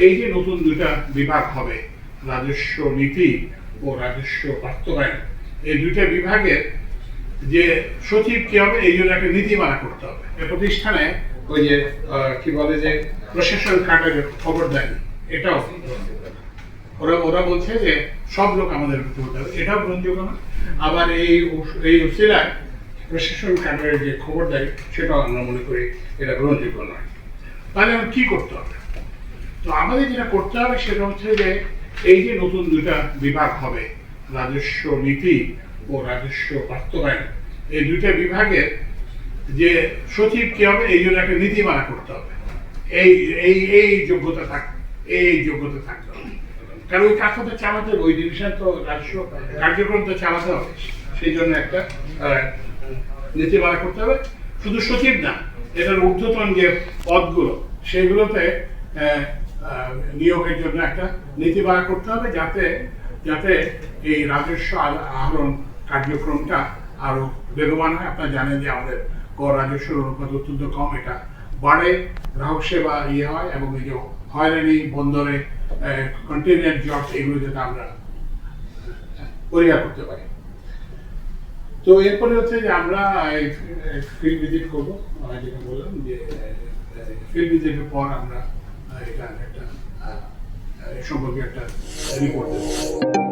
এই যে নতুন দুইটা বিভাগ হবে, রাজস্ব নীতি ও রাজস্ব বাস্তবায়ন, এই দুইটা বিভাগের যে সচিব কি হবে এই জন্য একটা নীতিমালা করতে হবে। প্রতিষ্ঠানে ওই যে কি বলে যে প্রশাসন কার্ডের খবরদারি, এটাও ওরা বলছে যে সব লোক আমাদের করতে হবে, এটাও গ্রহণযোগ্য না। আবার এই উসিলায় প্রশাসন কার্ডের যে খবরদারি, সেটাও আমরা মনে করি এটা গ্রহণযোগ্য নয়। তাহলে আমরা কি করতে হবে? তো আমাদের যেটা করতে হবে সেটা হচ্ছে যে এই যে নতুন দুইটা বিভাগ হবে, রাজস্ব নীতি ও রাজস্ব বাস্তবায়ন, এই দুইটা বিভাগের যে সচিব কি হবে এই জন্য একটা নীতিমালা করতে হবে। এই যোগ্যতা থাকতে হবে, কারণ ওই কাজটা তো চালাতে হবে, ওই ডিভিশন তো রাজস্ব কার্যক্রম তো চালাতে হবে, সেই জন্য একটা নীতিমালা করতে হবে। শুধু সচিব না, এটার ঊর্ধ্বতন যে পদগুলো সেগুলোতে নিয়োগের জন্য একটা নীতিমালা করতে হবে, যাতে এই রাজস্ব আহরণ কার্যক্রমটা আরো বেগবান হয়। আপনারা জানেন যে আমাদের কর রাজস্বের অনুপাত অত্যন্ত কম, এটা বাড়ে, গ্রাহক সেবা হয়, এবং এই যে হয়রানি বন্দরে কন্টেইনার জব, এগুলো যাতে আমরা পরিহার করতে পারি। তো এরপরে হচ্ছে যে আমরা ফিল্ড ভিজিট করবো, যেটা বললাম যে ফিল্ড ভিজিটের পর আমরা এটা একটা সম্পর্কে একটা রিপোর্ট দেবো।